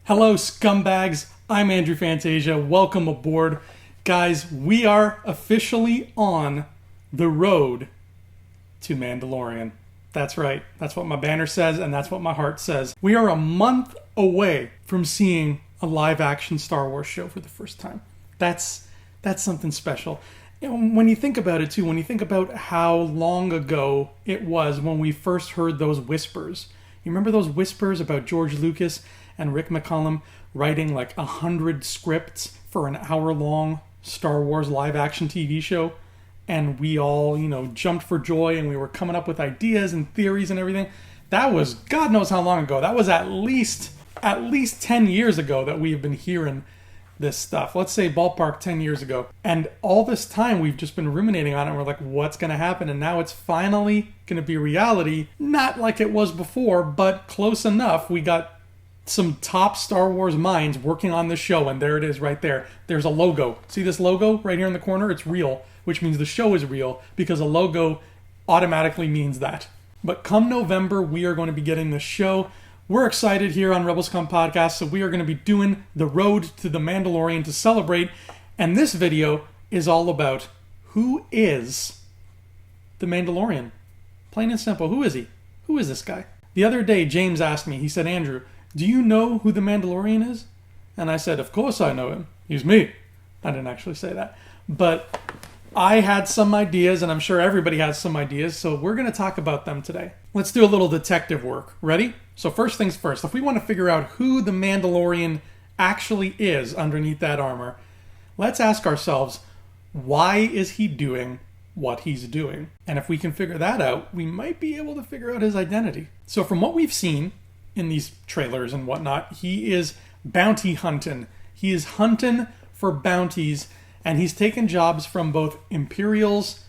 Hello, scumbags. I'm Andrew Fantasia. Welcome aboard. Guys, we are officially on the road to Mandalorian. That's right. That's what my banner says, and that's what my heart says. We are a month away from seeing a live-action Star Wars show for the first time. That's something special. You know, when you think about it, too, when you think about how long ago it was when we first heard those whispers. You remember those whispers about George Lucas and Rick McCallum writing like 100 scripts for an hour-long Star Wars live-action TV show? And we all, jumped for joy and we were coming up with ideas and theories and everything. That was God knows how long ago. That was at least 10 years ago that we have been hearing this stuff. Let's say ballpark 10 years ago. And all this time we've just been ruminating on it and we're like, what's going to happen? And now it's finally going to be reality. Not like it was before, but close enough. We got some top Star Wars minds working on this show, and there it is right there. There's a logo. See this logo right here in the corner? It's real, which means the show is real because a logo automatically means that. But come November, we are going to be getting the show. We're excited here on Rebel Scum Podcast, so we are going to be doing the road to the Mandalorian to celebrate. And this video is all about who is the Mandalorian. Plain and simple. Who is he? Who is this guy? The other day, James asked me, he said, Andrew, do you know who the Mandalorian is? And I said, of course I know him. He's me. I didn't actually say that. But I had some ideas, and I'm sure everybody has some ideas, so we're going to talk about them today. Let's do a little detective work. Ready? So first things first, if we want to figure out who the Mandalorian actually is underneath that armor, let's ask ourselves, why is he doing what he's doing? And if we can figure that out, we might be able to figure out his identity. So from what we've seen in these trailers and whatnot, he is bounty hunting. He is hunting for bounties, and he's taken jobs from both Imperials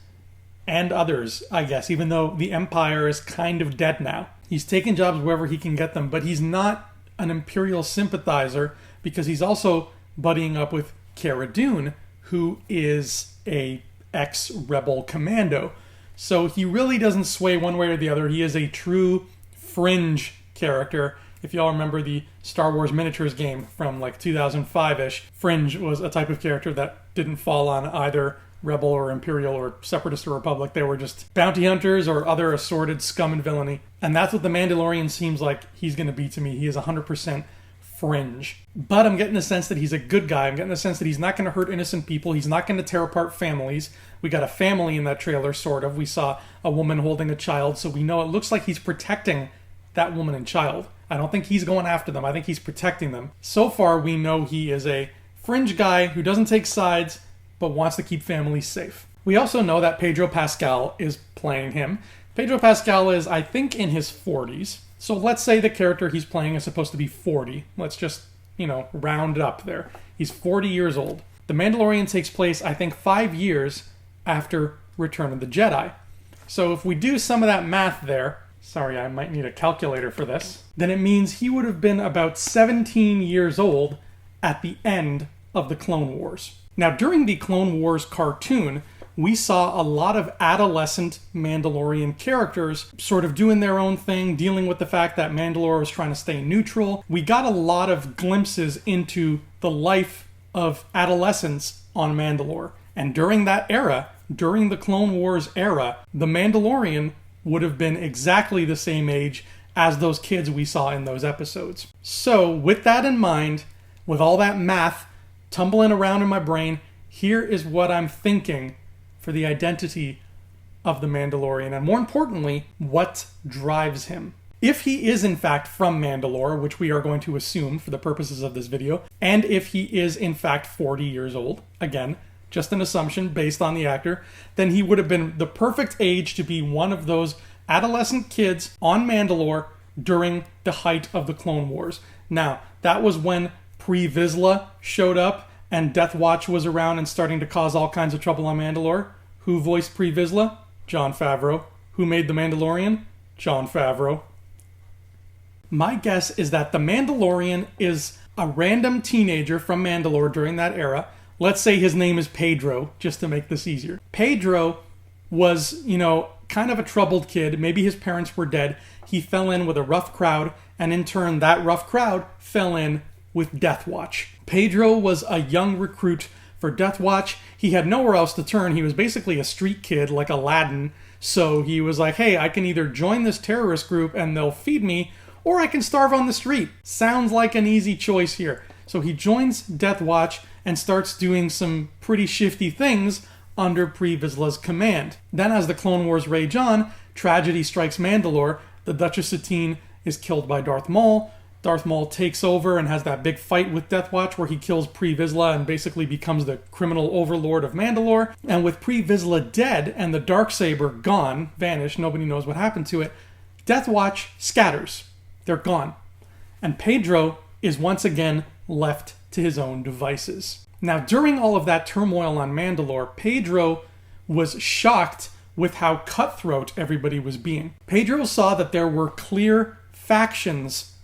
and others, I guess, even though the Empire is kind of dead now. He's taken jobs wherever he can get them, but he's not an Imperial sympathizer because he's also buddying up with Cara Dune, who is a ex-rebel commando. So he really doesn't sway one way or the other. He is a true fringe character. If y'all remember the Star Wars miniatures game from like 2005-ish, Fringe was a type of character that didn't fall on either Rebel or Imperial or Separatist or Republic. They were just bounty hunters or other assorted scum and villainy. And that's what the Mandalorian seems like he's going to be to me. He is 100% fringe. But I'm getting the sense that he's a good guy. I'm getting the sense that he's not going to hurt innocent people. He's not going to tear apart families. We got a family in that trailer, sort of. We saw a woman holding a child, so we know it looks like he's protecting that woman and child. I don't think he's going after them. I think he's protecting them. So far, we know he is a fringe guy who doesn't take sides, but wants to keep families safe. We also know that Pedro Pascal is playing him. Pedro Pascal is, I think, in his 40s. So let's say the character he's playing is supposed to be 40. Let's just, round it up there. He's 40 years old. The Mandalorian takes place, I think, 5 years after Return of the Jedi. So if we do some of that math there, sorry, I might need a calculator for this, then it means he would have been about 17 years old at the end of the Clone Wars. Now, during the Clone Wars cartoon, we saw a lot of adolescent Mandalorian characters sort of doing their own thing, dealing with the fact that Mandalore was trying to stay neutral. We got a lot of glimpses into the life of adolescence on Mandalore. And during that era, during the Clone Wars era, the Mandalorian would have been exactly the same age as those kids we saw in those episodes. So, with that in mind, with all that math tumbling around in my brain, here is what I'm thinking for the identity of the Mandalorian, and more importantly, what drives him. If he is in fact from Mandalore, which we are going to assume for the purposes of this video, and if he is in fact 40 years old, again, just an assumption based on the actor, then he would have been the perfect age to be one of those adolescent kids on Mandalore during the height of the Clone Wars. Now, that was when Pre-Vizsla showed up and Death Watch was around and starting to cause all kinds of trouble on Mandalore. Who voiced Pre-Vizsla? Jon Favreau. Who made The Mandalorian? Jon Favreau. My guess is that the Mandalorian is a random teenager from Mandalore during that era. Let's say his name is Pedro, just to make this easier. Pedro was, kind of a troubled kid. Maybe his parents were dead. He fell in with a rough crowd, and in turn, that rough crowd fell in with Death Watch. Pedro was a young recruit for Death Watch. He had nowhere else to turn. He was basically a street kid like Aladdin. So he was like, hey, I can either join this terrorist group and they'll feed me, or I can starve on the street. Sounds like an easy choice here. So he joins Death Watch and starts doing some pretty shifty things under Pre Vizsla's command. Then as the Clone Wars rage on, tragedy strikes Mandalore. The Duchess Satine is killed by Darth Maul. Darth Maul takes over and has that big fight with Death Watch where he kills Pre Vizsla and basically becomes the criminal overlord of Mandalore. And with Pre Vizsla dead and the Darksaber gone, vanished, nobody knows what happened to it, Death Watch scatters. They're gone. And Pedro is once again left to his own devices. Now, during all of that turmoil on Mandalore, Pedro was shocked with how cutthroat everybody was being. Pedro saw that there were clear factions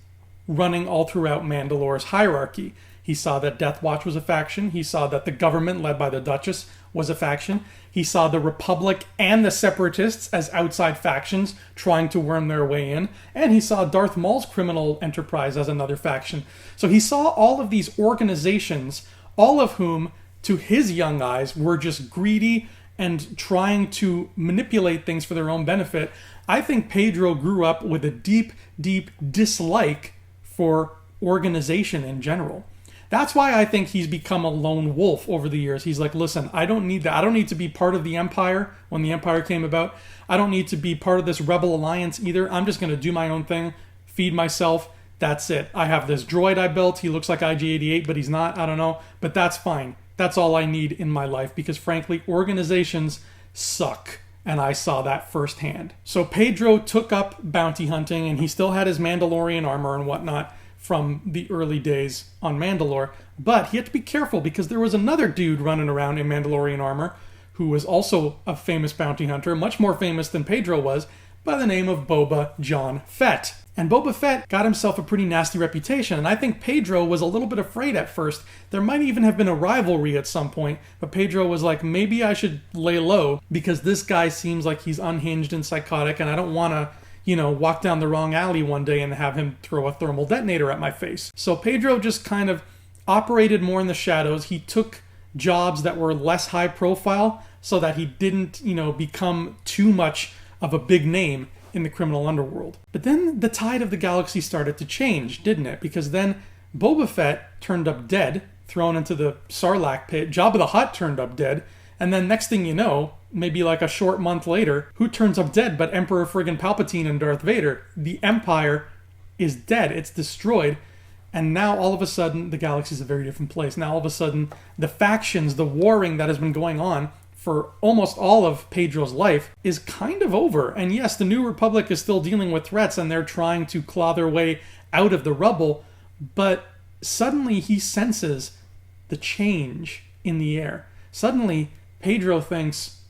running all throughout Mandalore's hierarchy. He saw that Death Watch was a faction. He saw that the government led by the Duchess was a faction. He saw the Republic and the Separatists as outside factions trying to worm their way in. And he saw Darth Maul's criminal enterprise as another faction. So he saw all of these organizations, all of whom, to his young eyes, were just greedy and trying to manipulate things for their own benefit. I think Pedro grew up with a deep, deep dislike for organization in general. That's why I think he's become a lone wolf over the years. He's like, listen, I don't need that. I don't need to be part of the Empire when the Empire came about. I don't need to be part of this rebel alliance either. I'm just going to do my own thing, feed myself. That's it. I have this droid I built. He looks like IG-88, but he's not. I don't know. But that's fine. That's all I need in my life because, frankly, organizations suck. And I saw that firsthand. So Pedro took up bounty hunting, and he still had his Mandalorian armor and whatnot from the early days on Mandalore. But he had to be careful because there was another dude running around in Mandalorian armor who was also a famous bounty hunter, much more famous than Pedro was, by the name of Boba John Fett. And Boba Fett got himself a pretty nasty reputation, and I think Pedro was a little bit afraid at first. There might even have been a rivalry at some point, but Pedro was like, maybe I should lay low because this guy seems like he's unhinged and psychotic, and I don't want to, walk down the wrong alley one day and have him throw a thermal detonator at my face. So Pedro just kind of operated more in the shadows. He took jobs that were less high profile so that he didn't, become too much of a big name in the criminal underworld. But then the tide of the galaxy started to change, didn't it? Because then Boba Fett turned up dead, thrown into the Sarlacc pit. Jabba the Hutt turned up dead. And then next thing you know, maybe like a short month later, who turns up dead but Emperor friggin' Palpatine and Darth Vader? The Empire is dead. It's destroyed. And now all of a sudden, the galaxy is a very different place. Now all of a sudden, the factions, the warring that has been going on for almost all of Pedro's life is kind of over. And yes, the New Republic is still dealing with threats and they're trying to claw their way out of the rubble, but suddenly he senses the change in the air. Suddenly, Pedro thinks,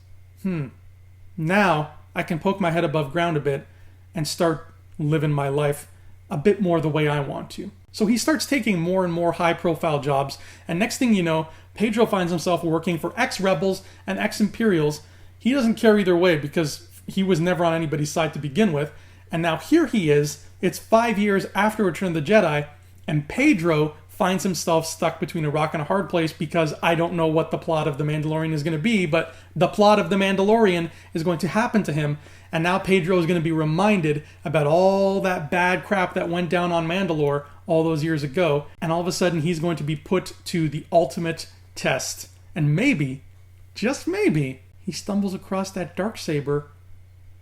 now I can poke my head above ground a bit and start living my life a bit more the way I want to. So he starts taking more and more high-profile jobs, and next thing you know, Pedro finds himself working for ex-rebels and ex-imperials. He doesn't care either way because he was never on anybody's side to begin with, and now here he is. It's 5 years after Return of the Jedi, and Pedro finds himself stuck between a rock and a hard place because I don't know what the plot of The Mandalorian is going to be, but the plot of The Mandalorian is going to happen to him, and now Pedro is going to be reminded about all that bad crap that went down on Mandalore all those years ago, and all of a sudden he's going to be put to the ultimate test. And maybe, just maybe, he stumbles across that Darksaber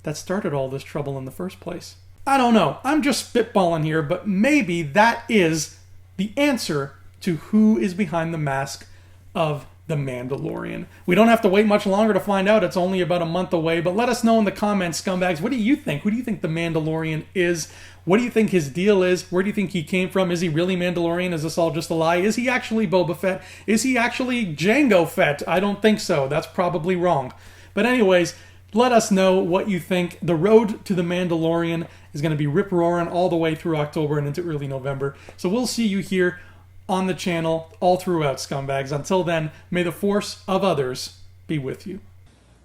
that started all this trouble in the first place. I don't know. I'm just spitballing here, but maybe that is the answer to who is behind the mask of The Mandalorian. We don't have to wait much longer to find out. It's only about a month away, but let us know in the comments, scumbags. What do you think? Who do you think The Mandalorian is? What do you think his deal is? Where do you think he came from? Is he really Mandalorian? Is this all just a lie? Is he actually Boba Fett? Is he actually Jango Fett? I don't think so. That's probably wrong. But anyways, let us know what you think. The road to The Mandalorian is going to be rip-roaring all the way through October and into early November. So we'll see you here on the channel all throughout, scumbags. Until then, may the force of others be with you.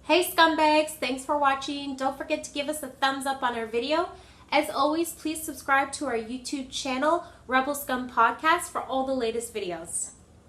Hey scumbags, thanks for watching. Don't forget to give us a thumbs up on our video As always, please subscribe to our YouTube channel, Rebel Scum Podcast, for all the latest videos.